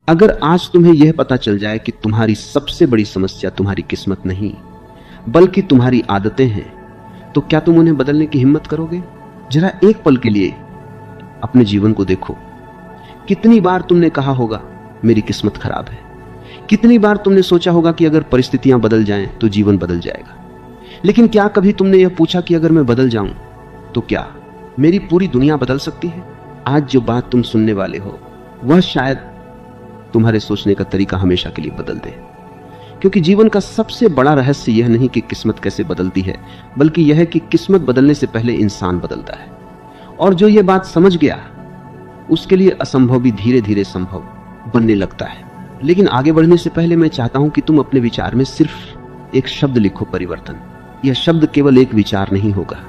अगर आज तुम्हें यह पता चल जाए कि तुम्हारी सबसे बड़ी समस्या तुम्हारी किस्मत नहीं बल्कि तुम्हारी आदतें हैं, तो क्या तुम उन्हें बदलने की हिम्मत करोगे? जरा एक पल के लिए अपने जीवन को देखो। कितनी बार तुमने कहा होगा मेरी किस्मत खराब है। कितनी बार तुमने सोचा होगा कि अगर परिस्थितियां बदल जाएं तो जीवन बदल जाएगा। लेकिन क्या कभी तुमने यह पूछा कि अगर मैं बदल जाऊं तो क्या मेरी पूरी दुनिया बदल सकती है? आज जो बात तुम सुनने वाले हो वह शायद तुम्हारे सोचने का तरीका हमेशा के लिए बदल दे। क्योंकि जीवन का सबसे बड़ा रहस्य यह नहीं कि किस्मत कैसे बदलती है, बल्कि यह है कि किस्मत बदलने से पहले इंसान बदलता है। और जो यह बात समझ गया उसके लिए असंभव भी धीरे धीरे संभव बनने लगता है। लेकिन आगे बढ़ने से पहले मैं चाहता हूं कि तुम अपने विचार में सिर्फ एक शब्द लिखो, परिवर्तन। यह शब्द केवल एक विचार नहीं होगा,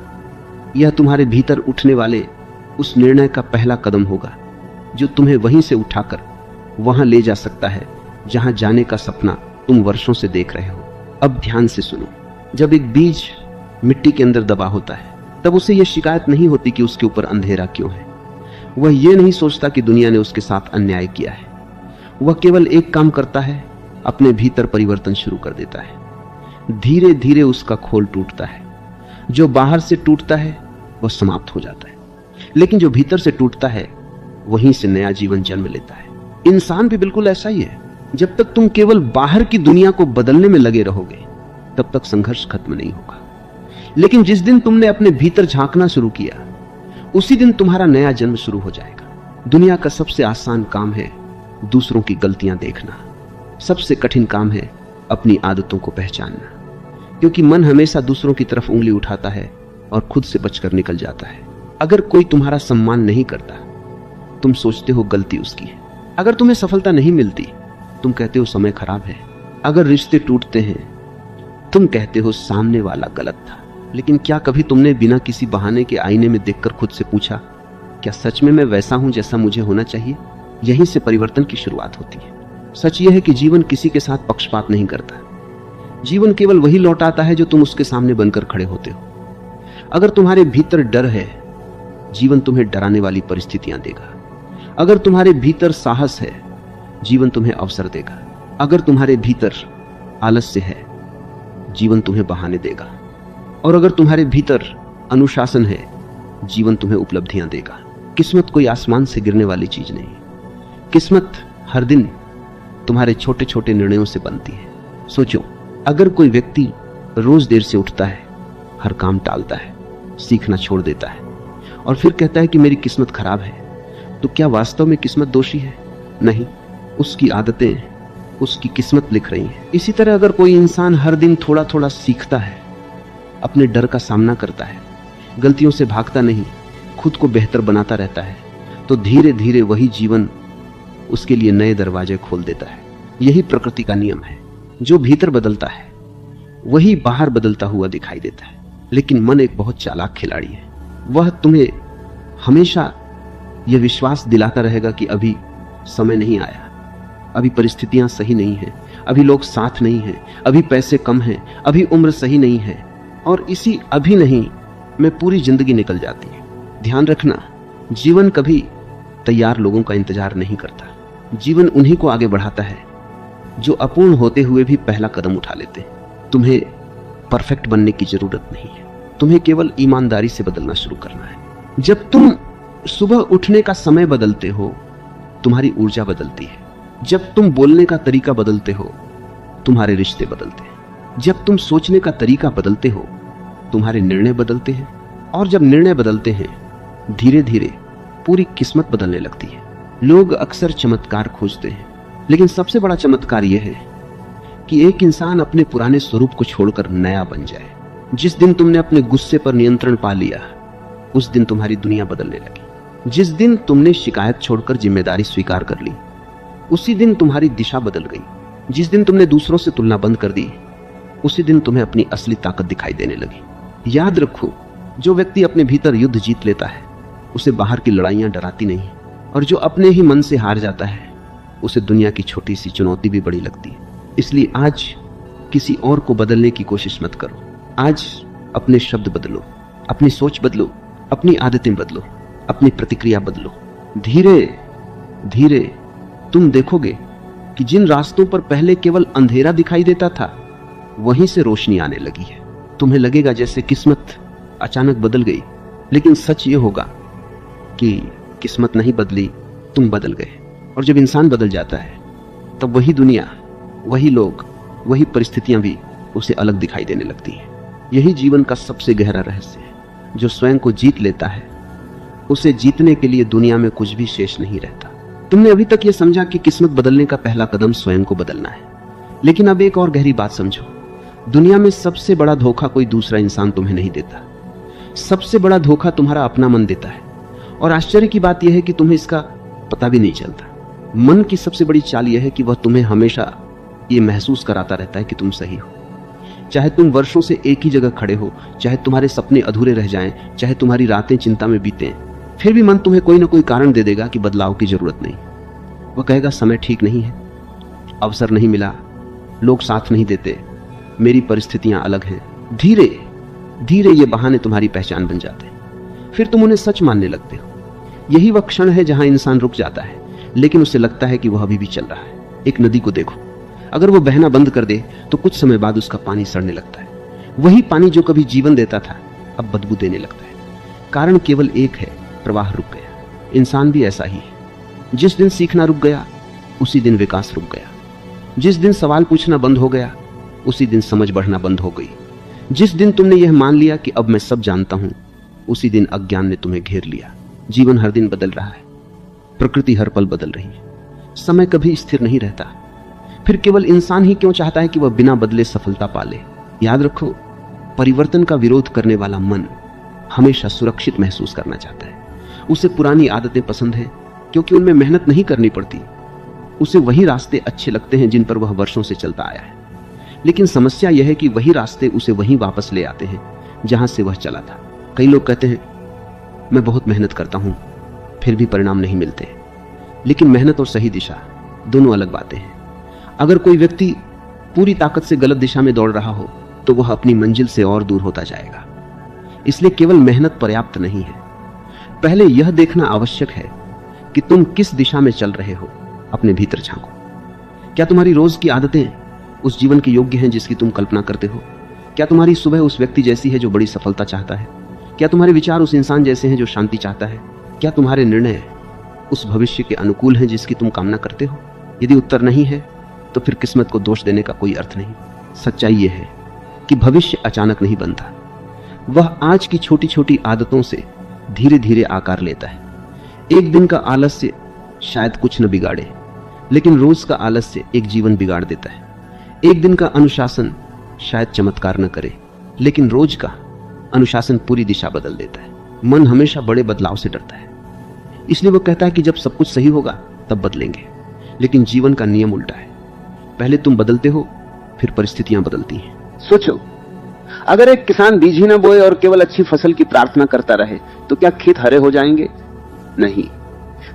यह तुम्हारे भीतर उठने वाले उस निर्णय का पहला कदम होगा जो तुम्हें वहीं से उठाकर वहां ले जा सकता है जहां जाने का सपना तुम वर्षों से देख रहे हो। अब ध्यान से सुनो। जब एक बीज मिट्टी के अंदर दबा होता है तब उसे यह शिकायत नहीं होती कि उसके ऊपर अंधेरा क्यों है। वह यह नहीं सोचता कि दुनिया ने उसके साथ अन्याय किया है। वह केवल एक काम करता है, अपने भीतर परिवर्तन शुरू कर देता है। धीरे धीरे उसका खोल टूटता है। जो बाहर से टूटता है वह समाप्त हो जाता है, लेकिन जो भीतर से टूटता है वहीं से नया जीवन जन्म लेता है। इंसान भी बिल्कुल ऐसा ही है। जब तक तुम केवल बाहर की दुनिया को बदलने में लगे रहोगे तब तक संघर्ष खत्म नहीं होगा। लेकिन जिस दिन तुमने अपने भीतर झांकना शुरू किया उसी दिन तुम्हारा नया जन्म शुरू हो जाएगा। दुनिया का सबसे आसान काम है दूसरों की गलतियां देखना। सबसे कठिन काम है अपनी आदतों को पहचानना, क्योंकि मन हमेशा दूसरों की तरफ उंगली उठाता है और खुद से बचकर निकल जाता है। अगर कोई तुम्हारा सम्मान नहीं करता तुम सोचते हो गलती उसकी है। अगर तुम्हें सफलता नहीं मिलती तुम कहते हो समय खराब है। अगर रिश्ते टूटते हैं तुम कहते हो सामने वाला गलत था। लेकिन क्या कभी तुमने बिना किसी बहाने के आईने में देखकर खुद से पूछा, क्या सच में मैं वैसा हूं जैसा मुझे होना चाहिए? यहीं से परिवर्तन की शुरुआत होती है। सच यह है कि जीवन किसी के साथ पक्षपात नहीं करता। जीवन केवल वही लौटाता है जो तुम उसके सामने बनकर खड़े होते हो। अगर तुम्हारे भीतर डर है जीवन तुम्हें डराने वाली परिस्थितियां देगा। अगर तुम्हारे भीतर साहस है जीवन तुम्हें अवसर देगा। अगर तुम्हारे भीतर आलस्य है जीवन तुम्हें बहाने देगा। और अगर तुम्हारे भीतर अनुशासन है जीवन तुम्हें उपलब्धियां देगा। किस्मत कोई आसमान से गिरने वाली चीज नहीं। किस्मत हर दिन तुम्हारे छोटे छोटे निर्णयों से बनती है। सोचो, अगर कोई व्यक्ति रोज देर से उठता है, हर काम टालता है, सीखना छोड़ देता है और फिर कहता है कि मेरी किस्मत खराब है, तो क्या वास्तव में किस्मत दोषी है? नहीं, उसकी आदतें उसकी किस्मत लिख रही हैं। इसी तरह अगर कोई इंसान हर दिन थोड़ा थोड़ा सीखता है, अपने डर का सामना करता है, गलतियों से भागता नहीं, खुद को बेहतर बनाता रहता है, तो धीरे धीरे वही जीवन उसके लिए नए दरवाजे खोल देता है। यही प्रकृति का नियम है। जो भीतर बदलता है वही बाहर बदलता हुआ दिखाई देता है। लेकिन मन एक बहुत चालाक खिलाड़ी है। वह तुम्हें हमेशा यह विश्वास दिलाता रहेगा कि अभी समय नहीं आया, अभी परिस्थितियां सही नहीं हैं, अभी लोग साथ नहीं हैं, अभी पैसे कम हैं, अभी उम्र सही नहीं है। और इसी अभी नहीं में पूरी जिंदगी निकल जाती है। ध्यान रखना, जीवन कभी तैयार लोगों का इंतजार नहीं करता। जीवन उन्हीं को आगे बढ़ाता है जो अपूर्ण होते हुए भी पहला कदम उठा लेते हैं। तुम्हें परफेक्ट बनने की जरूरत नहीं है, तुम्हें केवल ईमानदारी से बदलना शुरू करना है। जब तुम सुबह उठने का समय बदलते हो तुम्हारी ऊर्जा बदलती है। जब तुम बोलने का तरीका बदलते हो तुम्हारे रिश्ते बदलते हैं। जब तुम सोचने का तरीका बदलते हो तुम्हारे निर्णय बदलते हैं। और जब निर्णय बदलते हैं धीरे धीरे पूरी किस्मत बदलने लगती है। लोग अक्सर चमत्कार खोजते हैं, लेकिन सबसे बड़ा चमत्कार यह है कि एक इंसान अपने पुराने स्वरूप को छोड़कर नया बन जाए। जिस दिन तुमने अपने गुस्से पर नियंत्रण पा लिया उस दिन तुम्हारी दुनिया बदलने लगी। जिस दिन तुमने शिकायत छोड़कर जिम्मेदारी स्वीकार कर ली उसी दिन तुम्हारी दिशा बदल गई। जिस दिन तुमने दूसरों से तुलना बंद कर दी उसी दिन तुम्हें अपनी असली ताकत दिखाई देने लगी। याद रखो, जो व्यक्ति अपने भीतर युद्ध जीत लेता है उसे बाहर की लड़ाइयां डराती नहीं, और जो अपने ही मन से हार जाता है उसे दुनिया की छोटी सी चुनौती भी बड़ी लगती है। इसलिए आज किसी और को बदलने की कोशिश मत करो। आज अपने शब्द बदलो, अपनी सोच बदलो, अपनी आदतें बदलो, अपनी प्रतिक्रिया बदलो। धीरे धीरे तुम देखोगे कि जिन रास्तों पर पहले केवल अंधेरा दिखाई देता था, वहीं से रोशनी आने लगी है। तुम्हें लगेगा जैसे किस्मत अचानक बदल गई, लेकिन सच ये होगा कि किस्मत नहीं बदली, तुम बदल गए। और जब इंसान बदल जाता है, तब वही दुनिया, वही लोग, वही परिस्थितियां भी उसे अलग दिखाई देने लगती हैं। यही जीवन का सबसे गहरा रहस्य है। जो स्वयं को जीत लेता है, उसे जीतने के लिए दुनिया में कुछ भी शेष नहीं रहता। तुमने अभी तक यह समझा कि किस्मत बदलने का पहला कदम स्वयं को बदलना है, लेकिन अब एक और गहरी बात समझो। दुनिया में सबसे बड़ा धोखा कोई दूसरा इंसान तुम्हें नहीं देता। सबसे बड़ा धोखा तुम्हारा अपना मन देता है। और आश्चर्य की बात यह है कि तुम्हें इसका पता भी नहीं चलता। मन की सबसे बड़ी चाल यह है कि वह तुम्हें हमेशा यह महसूस कराता रहता है कि तुम सही हो। चाहे तुम वर्षों से एक ही जगह खड़े हो, चाहे तुम्हारे सपने अधूरे रह जाएं, चाहे तुम्हारी रातें चिंता में बीतें, फिर भी मन तुम्हें कोई ना कोई कारण दे देगा कि बदलाव की जरूरत नहीं। वह कहेगा समय ठीक नहीं है, अवसर नहीं मिला, लोग साथ नहीं देते, मेरी परिस्थितियां अलग हैं। धीरे धीरे ये बहाने तुम्हारी पहचान बन जाते हैं। फिर तुम उन्हें सच मानने लगते हो। यही वह क्षण है जहां इंसान रुक जाता है, लेकिन उसे लगता है कि वह अभी भी चल रहा है। एक नदी को देखो, अगर वो बहना बंद कर दे तो कुछ समय बाद उसका पानी सड़ने लगता है। वही पानी जो कभी जीवन देता था, अब बदबू देने लगता है। कारण केवल एक है, प्रवाह रुक गया। इंसान भी ऐसा ही है। जिस दिन सीखना रुक गया, उसी दिन विकास रुक गया। जिस दिन सवाल पूछना बंद हो गया, उसी दिन समझ बढ़ना बंद हो गई। जिस दिन तुमने यह मान लिया कि अब मैं सब जानता हूं, उसी दिन अज्ञान ने तुम्हें घेर लिया। जीवन हर दिन बदल रहा है, प्रकृति हर पल बदल रही है, समय कभी स्थिर नहीं रहता। फिर केवल इंसान ही क्यों चाहता है कि वह बिना बदले सफलता पाले? याद रखो, परिवर्तन का विरोध करने वाला मन हमेशा सुरक्षित महसूस करना चाहता है। उसे पुरानी आदतें पसंद हैं क्योंकि उनमें मेहनत नहीं करनी पड़ती। उसे वही रास्ते अच्छे लगते हैं जिन पर वह वर्षों से चलता आया है। लेकिन समस्या यह है कि वही रास्ते उसे वहीं वापस ले आते हैं जहां से वह चला था। कई लोग कहते हैं, मैं बहुत मेहनत करता हूं, फिर भी परिणाम नहीं मिलते। लेकिन मेहनत और सही दिशा दोनों अलग बातें हैं। अगर कोई व्यक्ति पूरी ताकत से गलत दिशा में दौड़ रहा हो, तो वह अपनी मंजिल से और दूर होता जाएगा। इसलिए केवल मेहनत पर्याप्त नहीं है। पहले यह देखना आवश्यक है कि तुम किस दिशा में चल रहे हो। अपने भीतर झांको। क्या तुम्हारी रोज की आदतें उस जीवन के योग्य हैं जिसकी तुम कल्पना करते हो? क्या तुम्हारी सुबह उस व्यक्ति जैसी है जो बड़ी सफलता चाहता है? क्या तुम्हारे विचार उस इंसान जैसे हैं जो शांति चाहता है? क्या तुम्हारे निर्णय उस भविष्य के अनुकूल हैं जिसकी तुम कामना करते हो? यदि उत्तर नहीं है, तो फिर किस्मत को दोष देने का कोई अर्थ नहीं। सच्चाई यह है कि भविष्य अचानक नहीं बनता। वह आज की छोटी छोटी आदतों से धीरे धीरे आकार लेता है। एक दिन का आलस्य शायद कुछ न बिगाड़े, लेकिन रोज का आलस्य एक जीवन बिगाड़ देता है। एक दिन का अनुशासन शायद चमत्कार न करे, लेकिन रोज का अनुशासन पूरी दिशा बदल देता है। मन हमेशा बड़े बदलाव से डरता है, इसलिए वो कहता है कि जब सब कुछ सही होगा तब बदलेंगे। लेकिन जीवन का नियम उल्टा है। पहले तुम बदलते हो, फिर परिस्थितियां बदलती हैं। सोचो, अगर एक किसान बीज ही न बोए और केवल अच्छी फसल की प्रार्थना करता रहे, तो क्या खेत हरे हो जाएंगे? नहीं।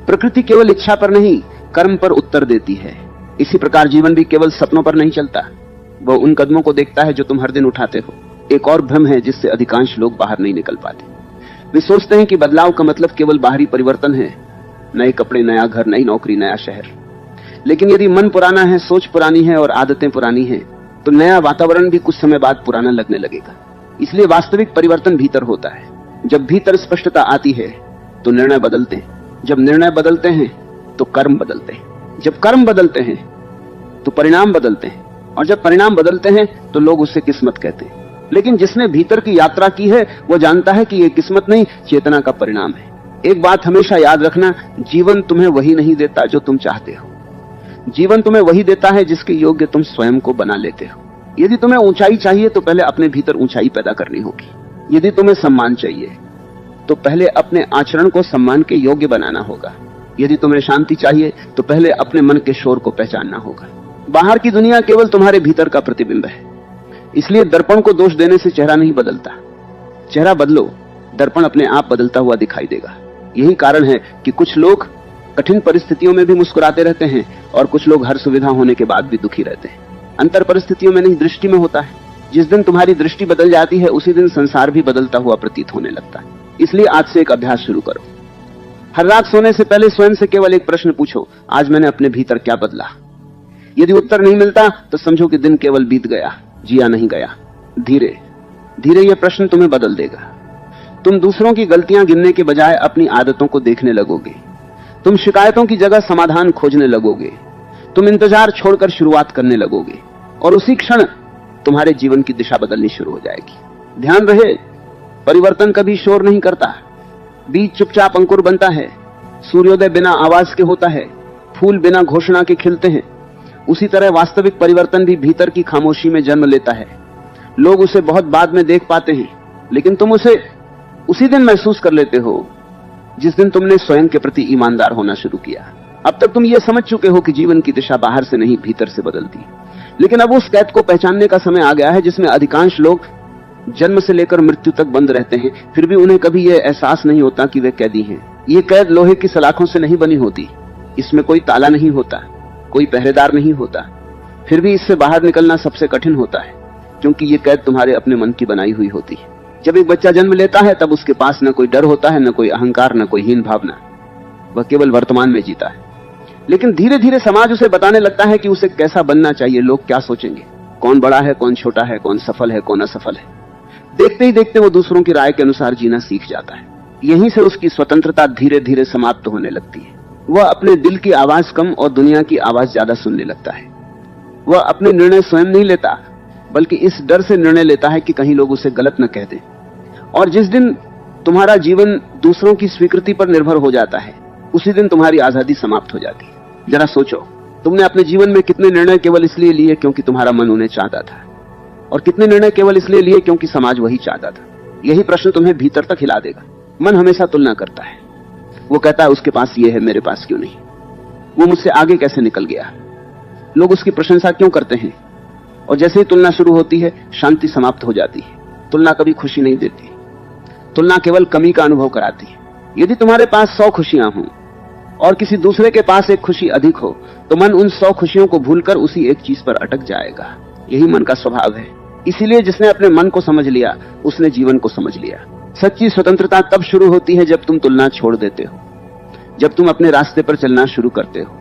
प्रकृति केवल इच्छा पर नहीं, कर्म पर उत्तर देती है। इसी प्रकार जीवन भी केवल सपनों पर नहीं चलता, वह उन कदमों को देखता है जो तुम हर दिन उठाते हो। एक और भ्रम है जिससे अधिकांश लोग बाहर नहीं निकल पाते। वे सोचते हैं कि बदलाव का मतलब केवल बाहरी परिवर्तन है, नए कपड़े, नया घर, नई नौकरी, नया शहर। लेकिन यदि मन पुराना है, सोच पुरानी है और आदतें पुरानी हैं, तो नया वातावरण भी कुछ समय बाद पुराना लगने लगेगा। इसलिए वास्तविक परिवर्तन भीतर होता है। जब भीतर स्पष्टता आती है तो निर्णय बदलते हैं। जब निर्णय बदलते हैं तो कर्म बदलते हैं। जब कर्म बदलते हैं तो परिणाम बदलते हैं, और जब परिणाम बदलते हैं तो लोग उसे किस्मत कहते हैं। लेकिन जिसने भीतर की यात्रा की है वो जानता है कि यह किस्मत नहीं, चेतना का परिणाम है। एक बात हमेशा याद रखना, जीवन तुम्हें वही नहीं देता जो तुम चाहते हो। जीवन तुम्हें वही देता है जिसके योग्य तुम स्वयं को बना लेते हो। यदि तुम्हें ऊंचाई चाहिए तो पहले अपने भीतर ऊंचाई पैदा करनी होगी। यदि तुम्हें सम्मान चाहिए तो पहले अपने आचरण को सम्मान के योग्य बनाना होगा। यदि तुम्हें शांति चाहिए तो पहले अपने मन के शोर को पहचानना होगा। बाहर की दुनिया केवल तुम्हारे भीतर का प्रतिबिंब है। इसलिए दर्पण को दोष देने से चेहरा नहीं बदलता। चेहरा बदलो, दर्पण अपने आप बदलता हुआ दिखाई देगा। यही कारण है कि कुछ लोग कठिन परिस्थितियों में भी मुस्कुराते रहते हैं और कुछ लोग हर सुविधा होने के बाद भी दुखी रहते हैं। अंतर परिस्थितियों में नहीं, दृष्टि में होता है। जिस दिन तुम्हारी दृष्टि बदल जाती है, उसी दिन संसार भी बदलता हुआ प्रतीत होने लगता है। इसलिए आज से एक अभ्यास शुरू करो। हर रात सोने से पहले स्वयं से केवल एक प्रश्न पूछो, आज मैंने अपने भीतर क्या बदला? यदि उत्तर नहीं मिलता तो समझो कि दिन केवल बीत गया, जिया नहीं गया। धीरे धीरे यह प्रश्न तुम्हें बदल देगा। तुम दूसरों की गलतियां गिनने के बजाय अपनी आदतों को देखने लगोगे। तुम शिकायतों की जगह समाधान खोजने लगोगे। तुम इंतजार छोड़कर शुरुआत करने लगोगे और उसी क्षण तुम्हारे जीवन की दिशा बदलनी शुरू हो जाएगी। ध्यान रहे, परिवर्तन कभी शोर नहीं करता। बीज चुपचाप अंकुर बनता है। सूर्योदय बिना आवाज के होता है। फूल बिना घोषणा के खिलते हैं। उसी तरह वास्तविक परिवर्तन भी भीतर की खामोशी में जन्म लेता है। लोग उसे बहुत बाद में देख पाते हैं, लेकिन तुम उसे उसी दिन महसूस कर लेते हो जिस दिन तुमने स्वयं के प्रति ईमानदार होना शुरू किया। अब तक तुम ये समझ चुके हो कि जीवन की दिशा बाहर से नहीं भीतर से बदलती, लेकिन अब उस कैद को पहचानने का समय आ गया है जिसमें अधिकांश लोग जन्म से लेकर मृत्यु तक बंद रहते हैं, फिर भी उन्हें कभी यह एहसास नहीं होता कि वे कैदी हैं। ये कैद लोहे की सलाखों से नहीं बनी होती। इसमें कोई ताला नहीं होता, कोई पहरेदार नहीं होता। फिर भी इससे बाहर निकलना सबसे कठिन होता है, क्योंकि ये कैद तुम्हारे अपने मन की बनाई हुई होती है। जब एक बच्चा जन्म लेता है तब उसके पास न कोई डर होता है, न कोई अहंकार, न कोई हीन भावना। वह केवल वर्तमान में जीता है। लेकिन धीरे धीरे समाज उसे बताने लगता है कि उसे कैसा बनना चाहिए, लोग क्या सोचेंगे, कौन बड़ा है, कौन छोटा है, कौन सफल है, कौन असफल है। देखते ही देखते वो दूसरों की राय के अनुसार जीना सीख जाता है। यहीं से उसकी स्वतंत्रता धीरे धीरे समाप्त होने लगती है। वह अपने दिल की आवाज कम और दुनिया की आवाज ज्यादा सुनने लगता है। वह अपने निर्णय स्वयं नहीं लेता, बल्कि इस डर से निर्णय लेता है कि कहीं लोग उसे गलत न कह दें। और जिस दिन तुम्हारा जीवन दूसरों की स्वीकृति पर निर्भर हो जाता है, उसी दिन तुम्हारी आजादी समाप्त हो जाती है। जरा सोचो, तुमने अपने जीवन में कितने निर्णय केवल इसलिए लिए क्योंकि तुम्हारा मन उन्हें चाहता था, और कितने निर्णय केवल इसलिए लिए क्योंकि समाज वही चाहता था। यही प्रश्न तुम्हें भीतर तक हिला देगा। मन हमेशा तुलना करता है। वो कहता है उसके पास ये है, मेरे पास क्यों नहीं, वो मुझसे आगे कैसे निकल गया, लोग उसकी प्रशंसा क्यों करते हैं। और जैसे ही तुलना शुरू होती है, शांति समाप्त हो जाती है। तुलना कभी खुशी नहीं देती, तुलना केवल कमी का अनुभव कराती है। यदि तुम्हारे पास 100 खुशियां हों और किसी दूसरे के पास एक खुशी अधिक हो, तो मन उन 100 खुशियों को भूलकर उसी एक चीज पर अटक जाएगा। यही मन का स्वभाव है। इसीलिए जिसने अपने मन को समझ लिया, उसने जीवन को समझ लिया। सच्ची स्वतंत्रता तब शुरू होती है जब तुम तुलना छोड़ देते हो, जब तुम अपने रास्ते पर चलना शुरू करते हो,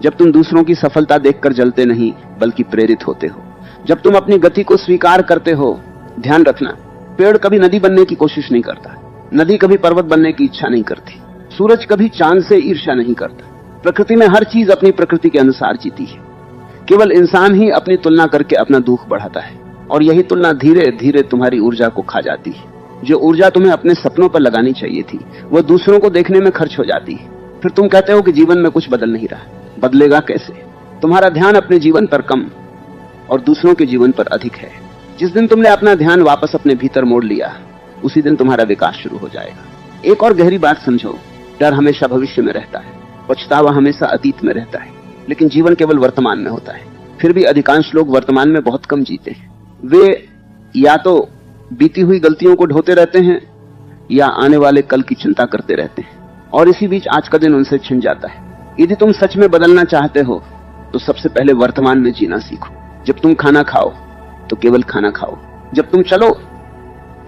जब तुम दूसरों की सफलता देखकर जलते नहीं बल्कि प्रेरित होते हो, जब तुम अपनी गति को स्वीकार करते हो। ध्यान रखना, पेड़ कभी नदी बनने की कोशिश नहीं करता, नदी कभी पर्वत बनने की इच्छा नहीं करती, सूरज कभी चांद से ईर्ष्या नहीं करता। प्रकृति में हर चीज अपनी प्रकृति के अनुसार जीती है। केवल इंसान ही अपनी तुलना करके अपना दुख बढ़ाता है, और यही तुलना धीरे धीरे तुम्हारी ऊर्जा को खा जाती है। जो ऊर्जा तुम्हें अपने सपनों पर लगानी चाहिए थी, वह दूसरों को देखने में खर्च हो जाती है। फिर तुम कहते हो कि जीवन में कुछ बदल नहीं रहा। बदलेगा कैसे? तुम्हारा ध्यान अपने जीवन पर कम और दूसरों के जीवन पर अधिक है। जिस दिन तुमने अपना ध्यान वापस अपने भीतर मोड़ लिया, उसी दिन तुम्हारा विकास शुरू हो जाएगा। एक और गहरी बात समझो, डर हमेशा भविष्य में रहता है, पछतावा हमेशा अतीत में रहता है, लेकिन जीवन केवल वर्तमान में होता है। फिर भी अधिकांश लोग वर्तमान में बहुत कम जीते हैं। वे या तो बीती हुई गलतियों को ढोते रहते हैं या आने वाले कल की चिंता करते रहते हैं, और इसी बीच आज का दिन उनसे छिन जाता है। यदि तुम सच में बदलना चाहते हो तो सबसे पहले वर्तमान में जीना सीखो। जब तुम खाना खाओ तो केवल खाना खाओ, जब तुम चलो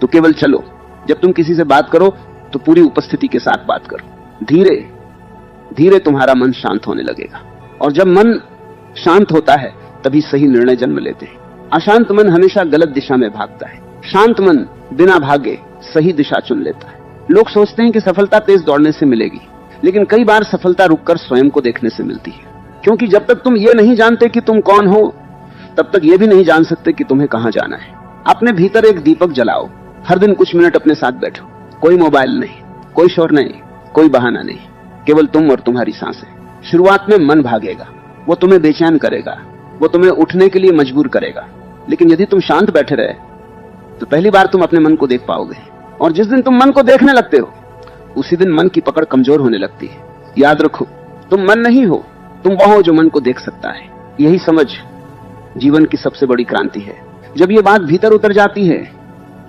तो केवल चलो, जब तुम किसी से बात करो तो पूरी उपस्थिति के साथ बात करो। धीरे धीरे तुम्हारा मन शांत होने लगेगा, और जब मन शांत होता है तभी सही निर्णय जन्म लेते हैं। अशांत मन हमेशा गलत दिशा में भागता है, शांत मन बिना भागे सही दिशा चुन लेता है। लोग सोचते हैं कि सफलता तेज दौड़ने से मिलेगी, लेकिन कई बार सफलता रुककर स्वयं को देखने से मिलती है। क्योंकि जब तक तुम ये नहीं जानते कि तुम कौन हो, तब तक ये भी नहीं जान सकते कि तुम्हें कहां जाना है। अपने भीतर एक दीपक जलाओ, हर दिन कुछ मिनट अपने साथ बैठो। कोई मोबाइल नहीं, कोई शोर नहीं, कोई बहाना नहीं, केवल तुम और तुम्हारी सांसें। शुरुआत में मन भागेगा, वो तुम्हें बेचैन करेगा, वो तुम्हें उठने के लिए मजबूर करेगा, लेकिन यदि तुम शांत बैठे रहे तो पहली बार तुम अपने मन को देख पाओगे। और जिस दिन तुम मन को देखने लगते हो, उसी दिन मन की पकड़ कमजोर होने लगती है। याद रखो, तुम मन नहीं हो, तुम वह हो जो मन को देख सकता है। यही समझ जीवन की सबसे बड़ी क्रांति है। जब ये बात भीतर उतर जाती है,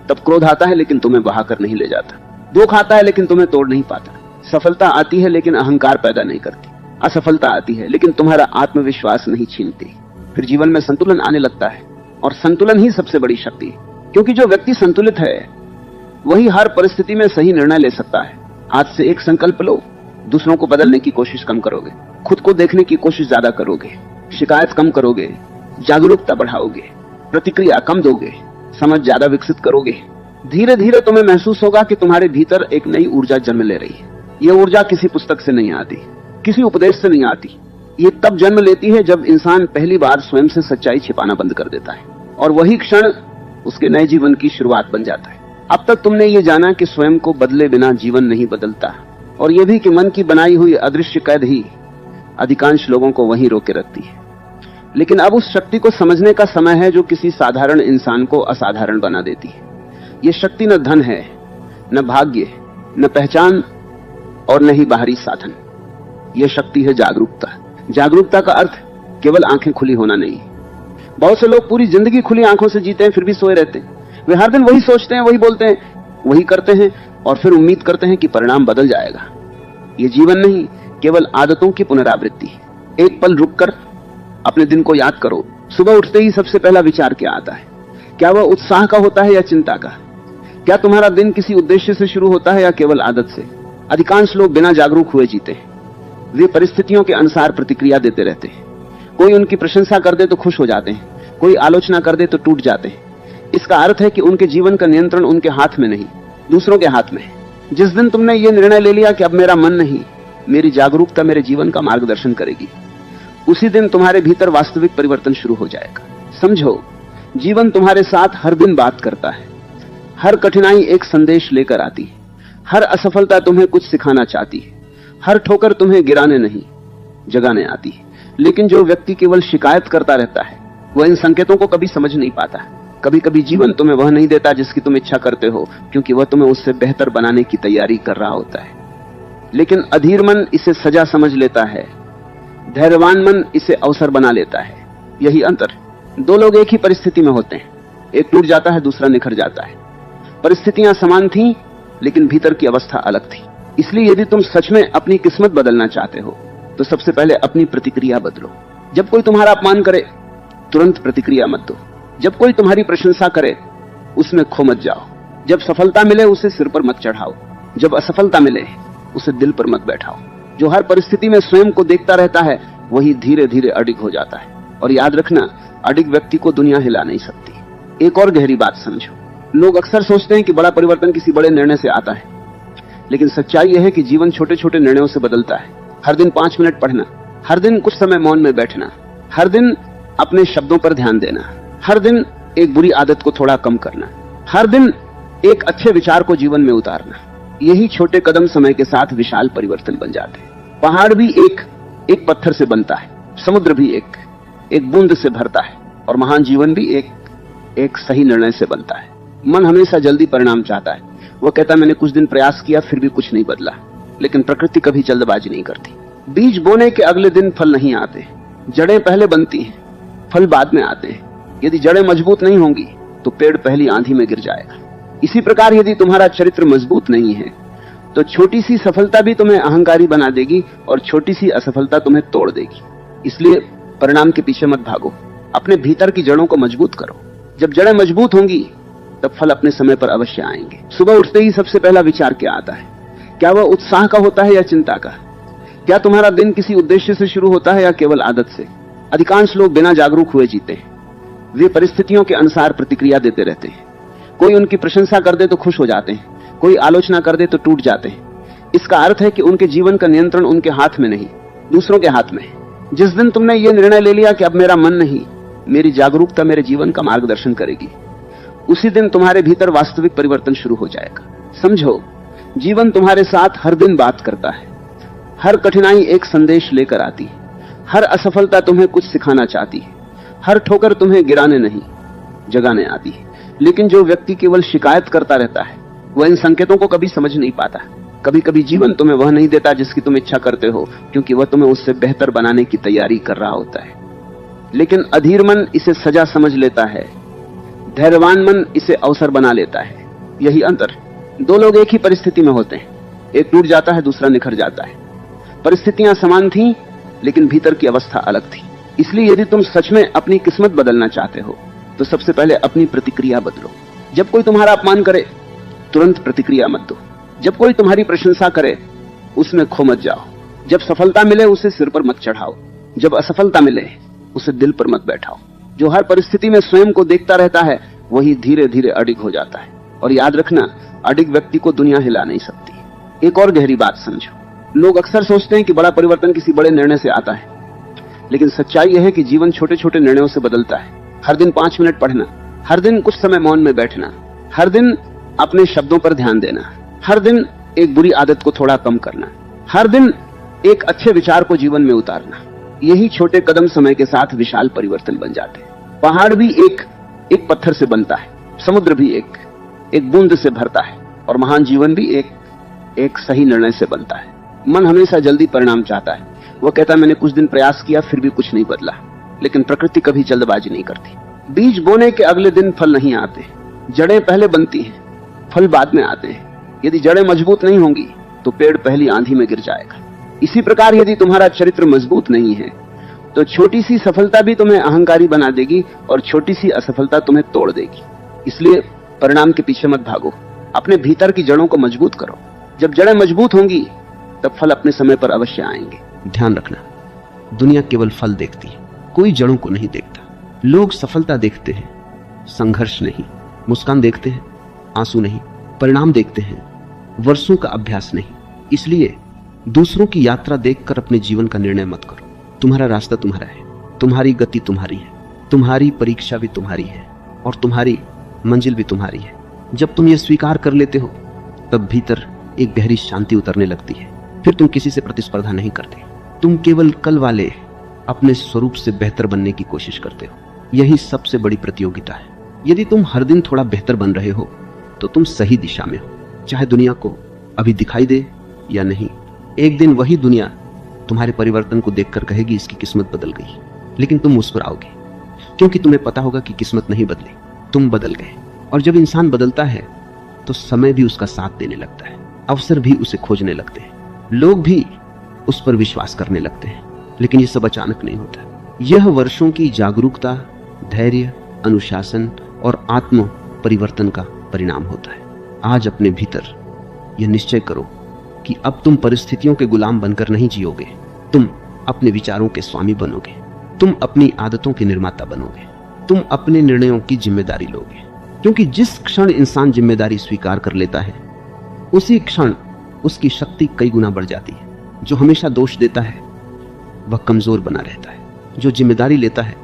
तब क्रोध आता है लेकिन तुम्हें बहाकर नहीं ले जाता, दुख आता है लेकिन तुम्हें तोड़ नहीं पाता, सफलता आती है लेकिन अहंकार पैदा नहीं करती, असफलता आती है लेकिन तुम्हारा आत्मविश्वास नहीं छीनती। फिर जीवन में संतुलन आने लगता है, और संतुलन ही सबसे बड़ी शक्ति है। क्योंकि जो व्यक्ति संतुलित है वही हर परिस्थिति में सही निर्णय ले सकता है। आज से एक संकल्प लो, दूसरों को बदलने की कोशिश कम करोगे, खुद को देखने की कोशिश ज्यादा करोगे, शिकायत कम करोगे, जागरूकता बढ़ाओगे, प्रतिक्रिया कम दोगे, समझ ज्यादा विकसित करोगे, धीरे धीरे तुम्हें महसूस होगा कि तुम्हारे भीतर एक नई ऊर्जा जन्म ले रही है। यह ऊर्जा किसी पुस्तक से नहीं आती, किसी उपदेश से नहीं आती। ये तब जन्म लेती है जब इंसान पहली बार स्वयं से सच्चाई छिपाना बंद कर देता है, और वही क्षण उसके नए जीवन की शुरुआत बन जाता है। अब तक तुमने ये जाना कि स्वयं को बदले बिना जीवन नहीं बदलता, और यह भी कि मन की बनाई हुई अदृश्य कैद ही अधिकांश लोगों को वहीं रोके रखती है। लेकिन अब उस शक्ति को समझने का समय है जो किसी साधारण इंसान को असाधारण बना देती है। यह शक्ति न धन है, न भाग्य, न पहचान, और न ही बाहरी साधन। यह शक्ति है जागरूकता। जागरूकता का अर्थ केवल आंखें खुली होना नहीं। बहुत से लोग पूरी जिंदगी खुली आंखों से जीते हैं, फिर भी सोए रहते हैं। वे हर दिन वही सोचते हैं, वही बोलते हैं, वही करते हैं, और फिर उम्मीद करते हैं कि परिणाम बदल जाएगा। यह जीवन नहीं, केवल आदतों की पुनरावृत्ति है। एक पल रुककर अपने दिन को याद करो। सुबह उठते ही सबसे पहला विचार क्या आता है? क्या वह उत्साह का होता है या चिंता का? क्या तुम्हारा दिन किसी उद्देश्य से शुरू होता है या केवल आदत से? अधिकांश लोग बिना जागरूक हुए जीते हैं। वे परिस्थितियों के अनुसार प्रतिक्रिया देते रहते हैं। कोई उनकी प्रशंसा कर दे तो खुश हो जाते हैं, कोई आलोचना कर दे तो टूट जाते हैं। इसका अर्थ है कि उनके जीवन का नियंत्रण उनके हाथ में नहीं, दूसरों के हाथ में है। जिस दिन तुमने ये निर्णय ले लिया कि अब मेरा मन नहीं, मेरी जागरूकता मेरे जीवन का मार्गदर्शन करेगी, उसी दिन तुम्हारे भीतर वास्तविक परिवर्तन शुरू हो जाएगा। समझो, जीवन तुम्हारे साथ हर दिन बात करता है। हर कठिनाई एक संदेश लेकर आती है। हर असफलता तुम्हें कुछ सिखाना चाहती है। हर ठोकर तुम्हें गिराने नहीं, जगाने आती है। लेकिन जो व्यक्ति केवल शिकायत करता रहता है, वह इन संकेतों को कभी समझ नहीं पाता। कभी कभी जीवन तुम्हें वह नहीं देता जिसकी तुम इच्छा करते हो, क्योंकि वह तुम्हें उससे बेहतर बनाने की तैयारी कर रहा होता है। लेकिन अधीर मन इसे सजा समझ लेता है, धैर्यवान मन इसे अवसर बना लेता है। यही अंतर है। दो लोग एक ही परिस्थिति में होते हैं, एक टूट जाता है, दूसरा निखर जाता है। परिस्थितियां समान थीं, लेकिन भीतर की अवस्था अलग थी। इसलिए यदि तुम सच में अपनी किस्मत बदलना चाहते हो, तो सबसे पहले अपनी प्रतिक्रिया बदलो। जब कोई तुम्हारा अपमान करे, तुरंत प्रतिक्रिया मत दो। जब कोई तुम्हारी प्रशंसा करे, उसमें खो मत जाओ। जब सफलता मिले, उसे सिर पर मत चढ़ाओ। जब असफलता मिले, उसे दिल पर मत बैठाओ। जो हर परिस्थिति में स्वयं को देखता रहता है, वही धीरे धीरे अडिग हो जाता है। और याद रखना, अडिग व्यक्ति को दुनिया हिला नहीं सकती। एक और गहरी बात समझो। लोग अक्सर सोचते हैं कि बड़ा परिवर्तन किसी बड़े निर्णय से आता है, लेकिन सच्चाई यह है कि जीवन छोटे छोटे निर्णयों से बदलता है। हर दिन 5 मिनट पढ़ना, हर दिन कुछ समय मौन में बैठना, हर दिन अपने शब्दों पर ध्यान देना, हर दिन एक बुरी आदत को थोड़ा कम करना, हर दिन एक अच्छे विचार को जीवन में उतारना। यही छोटे कदम समय के साथ विशाल परिवर्तन बन जाते हैं। पहाड़ भी एक पत्थर से बनता है, समुद्र भी एक बूंद से भरता है, और महान जीवन भी एक सही निर्णय से बनता है। मन हमेशा जल्दी परिणाम चाहता है। वो कहता है, मैंने कुछ दिन प्रयास किया, फिर भी कुछ नहीं बदला। लेकिन प्रकृति कभी जल्दबाजी नहीं करती। बीज बोने के अगले दिन फल नहीं आते। जड़ें पहले बनती हैं, फल बाद में आते हैं। यदि जड़ें मजबूत नहीं होंगी, तो पेड़ पहली आंधी में गिर जाएगा। इसी प्रकार यदि तुम्हारा चरित्र मजबूत नहीं है, तो छोटी सी सफलता भी तुम्हें अहंकारी बना देगी, और छोटी सी असफलता तुम्हें तोड़ देगी। इसलिए परिणाम के पीछे मत भागो, अपने भीतर की जड़ों को मजबूत करो। जब जड़ें मजबूत होंगी, तब फल अपने समय पर अवश्य आएंगे। सुबह उठते ही सबसे पहला विचार क्या आता है? क्या वह उत्साह का होता है या चिंता का? क्या तुम्हारा दिन किसी उद्देश्य से शुरू होता है या केवल आदत से? अधिकांश लोग बिना जागरूक हुए जीते हैं। वे परिस्थितियों के अनुसार प्रतिक्रिया देते रहते हैं। कोई उनकी प्रशंसा कर दे तो खुश हो जाते हैं, कोई आलोचना कर दे तो टूट जाते हैं। इसका अर्थ है कि उनके जीवन का नियंत्रण उनके हाथ में नहीं, दूसरों के हाथ में है। जिस दिन तुमने ये निर्णय ले लिया कि अब मेरा मन नहीं, मेरी जागरूकता मेरे जीवन का मार्गदर्शन करेगी, उसी दिन तुम्हारे भीतर वास्तविक परिवर्तन शुरू हो जाएगा। समझो, जीवन तुम्हारे साथ हर दिन बात करता है। हर कठिनाई एक संदेश लेकर आती है। हर असफलता तुम्हें कुछ सिखाना चाहती है। हर ठोकर तुम्हें गिराने नहीं, जगाने आती है। लेकिन जो व्यक्ति केवल शिकायत करता रहता है, वह इन संकेतों को कभी समझ नहीं पाता। कभी कभी जीवन तुम्हें वह नहीं देता जिसकी तुम इच्छा करते हो, क्योंकि वह तुम्हें उससे बेहतर बनाने की तैयारी कर रहा होता है। लेकिन अधीर मन इसे सजा समझ लेता है, धैर्यवान मन इसे अवसर बना लेता है। यही अंतर है। दो लोग एक ही परिस्थिति में होते हैं, एक टूट जाता है, दूसरा निखर जाता है। परिस्थितियां समान थीं, लेकिन भीतर की अवस्था अलग थी। इसलिए यदि तुम सच में अपनी किस्मत बदलना चाहते हो, तो सबसे पहले अपनी प्रतिक्रिया बदलो। जब कोई तुम्हारा अपमान करे, तुरंत प्रतिक्रिया मत दो। जब कोई तुम्हारी प्रशंसा करे, उसमें खो मत जाओ। जब सफलता मिले, उसे सिर पर मत चढ़ाओ। जब असफलता मिले, उसे दिल पर मत बैठाओ। जो हर परिस्थिति में स्वयं को देखता रहता है वही धीरे धीरे अडिग हो जाता है। और याद रखना, अडिग व्यक्ति को दुनिया हिला नहीं सकती। एक और गहरी बात समझो, लोग अक्सर सोचते हैं कि बड़ा परिवर्तन किसी बड़े निर्णय से आता है, लेकिन सच्चाई यह है कि जीवन छोटे छोटे निर्णयों से बदलता है। हर दिन 5 मिनट पढ़ना, हर दिन कुछ समय मौन में बैठना, हर दिन अपने शब्दों पर ध्यान देना, हर दिन एक बुरी आदत को थोड़ा कम करना, हर दिन एक अच्छे विचार को जीवन में उतारना, यही छोटे कदम समय के साथ विशाल परिवर्तन बन जाते हैं। पहाड़ भी एक पत्थर से बनता है, समुद्र भी एक बूंद से भरता है, और महान जीवन भी एक सही निर्णय से बनता है। मन हमेशा जल्दी परिणाम चाहता है। वो कहता है मैंने कुछ दिन प्रयास किया फिर भी कुछ नहीं बदला, लेकिन प्रकृति कभी जल्दबाजी नहीं करती। बीज बोने के अगले दिन फल नहीं आते, जड़ें पहले बनती हैं, फल बाद में आते हैं। यदि जड़ें मजबूत नहीं होंगी तो पेड़ पहली आंधी में गिर जाएगा। इसी प्रकार यदि तुम्हारा चरित्र मजबूत नहीं है तो छोटी सी सफलता भी तुम्हें अहंकारी बना देगी और छोटी सी असफलता तुम्हें तोड़ देगी। इसलिए परिणाम के पीछे मत भागो, अपने भीतर की जड़ों को मजबूत करो। जब जड़ें मजबूत होंगी तब फल अपने समय पर अवश्य आएंगे। ध्यान रखना, दुनिया केवल फल देखती है, कोई जड़ों को नहीं देखता। लोग सफलता देखते हैं, संघर्ष नहीं। मुस्कान देखते हैं, आंसू नहीं। परिणाम देखते हैं, वर्षों का अभ्यास नहीं। इसलिए दूसरों की यात्रा देखकर अपने जीवन का निर्णय मत करो। तुम्हारा रास्ता तुम्हारा है, तुम्हारी गति तुम्हारी है, तुम्हारी परीक्षा भी तुम्हारी है और तुम्हारी मंजिल भी तुम्हारी है। जब तुम ये स्वीकार कर लेते हो तब भीतर एक गहरी शांति उतरने लगती है। फिर तुम किसी से प्रतिस्पर्धा नहीं करते, तुम केवल कल वाले अपने स्वरूप से बेहतर बनने की कोशिश करते हो। यही सबसे बड़ी प्रतियोगिता है। यदि तुम हर दिन थोड़ा बेहतर बन रहे हो तो तुम सही दिशा में हो, चाहे दुनिया को अभी दिखाई दे या नहीं। एक दिन वही दुनिया तुम्हारे परिवर्तन को देखकर कहेगी इसकी किस्मत बदल गई, लेकिन तुम मुस्कुराओगे क्योंकि तुम्हें पता होगा कि किस्मत नहीं बदली, तुम बदल गए। और जब इंसान बदलता है तो समय भी उसका साथ देने लगता है, अवसर भी उसे खोजने लगते हैं, लोग भी उस पर विश्वास करने लगते हैं। लेकिन ये सब अचानक नहीं होता। यह वर्षों की जागरूकता, धैर्य, अनुशासन और आत्म परिवर्तन का परिणाम होता है। आज अपने भीतर यह निश्चय करो कि अब तुम परिस्थितियों के गुलाम बनकर नहीं जियोगे, तुम अपने विचारों के स्वामी बनोगे, तुम अपनी आदतों के निर्माता बनोगे, तुम अपने निर्णयों की जिम्मेदारी लोगे। क्योंकि जिस क्षण इंसान जिम्मेदारी स्वीकार कर लेता है उसी क्षण उसकी शक्ति कई गुना बढ़ जाती है। जो हमेशा दोष देता है वह कमजोर बना रहता है, जो जिम्मेदारी लेता है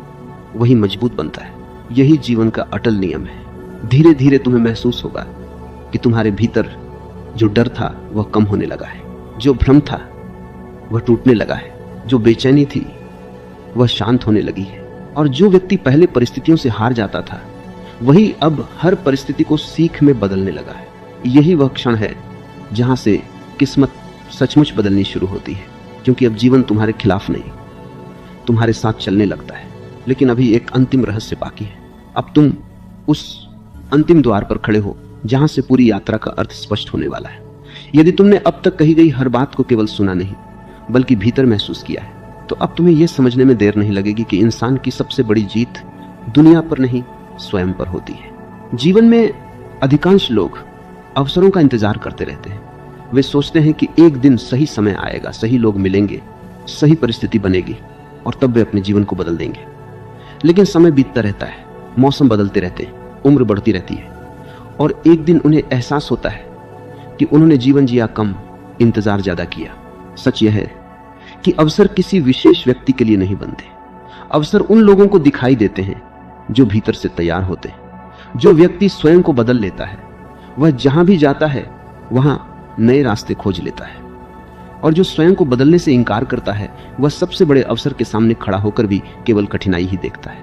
वही मजबूत बनता है। यही जीवन का अटल नियम है। धीरे धीरे तुम्हें महसूस होगा कि तुम्हारे भीतर जो डर था वह कम होने लगा है, जो भ्रम था वह टूटने लगा है, जो बेचैनी थी वह शांत होने लगी है। और जो व्यक्ति पहले परिस्थितियों से हार जाता था वही अब हर परिस्थिति को सीख में बदलने लगा है। यही वह क्षण है जहां से किस्मत सचमुच बदलनी शुरू होती है, क्योंकि अब जीवन तुम्हारे खिलाफ नहीं, तुम्हारे साथ चलने लगता है। लेकिन अभी एक अंतिम रहस्य बाकी है। अब तुम उस अंतिम द्वार पर खड़े हो जहां से पूरी यात्रा का अर्थ स्पष्ट होने वाला है। यदि तुमने अब तक कही गई हर बात को केवल सुना नहीं बल्कि भीतर महसूस किया है तो अब तुम्हें यह समझने में देर नहीं लगेगी कि इंसान की सबसे बड़ी जीत दुनिया पर नहीं स्वयं पर होती है। जीवन में अधिकांश लोग अवसरों का इंतजार करते रहते हैं। वे सोचते हैं कि एक दिन सही समय आएगा, सही लोग मिलेंगे, सही परिस्थिति बनेगी और तब वे अपने जीवन को बदल देंगे। लेकिन समय बीतता रहता है, मौसम बदलते रहते हैं, उम्र बढ़ती रहती है और एक दिन उन्हें एहसास होता है कि उन्होंने जीवन जिया कम, इंतजार ज्यादा किया। सच यह है कि अवसर किसी विशेष व्यक्ति के लिए नहीं बनते। अवसर उन लोगों को दिखाई देते हैं जो भीतर से तैयार होते हैं। जो व्यक्ति स्वयं को बदल लेता है वह जहां भी जाता है वहां नए रास्ते खोज लेता है, और जो स्वयं को बदलने से इंकार करता है वह सबसे बड़े अवसर के सामने खड़ा होकर भी केवल कठिनाई ही देखता है।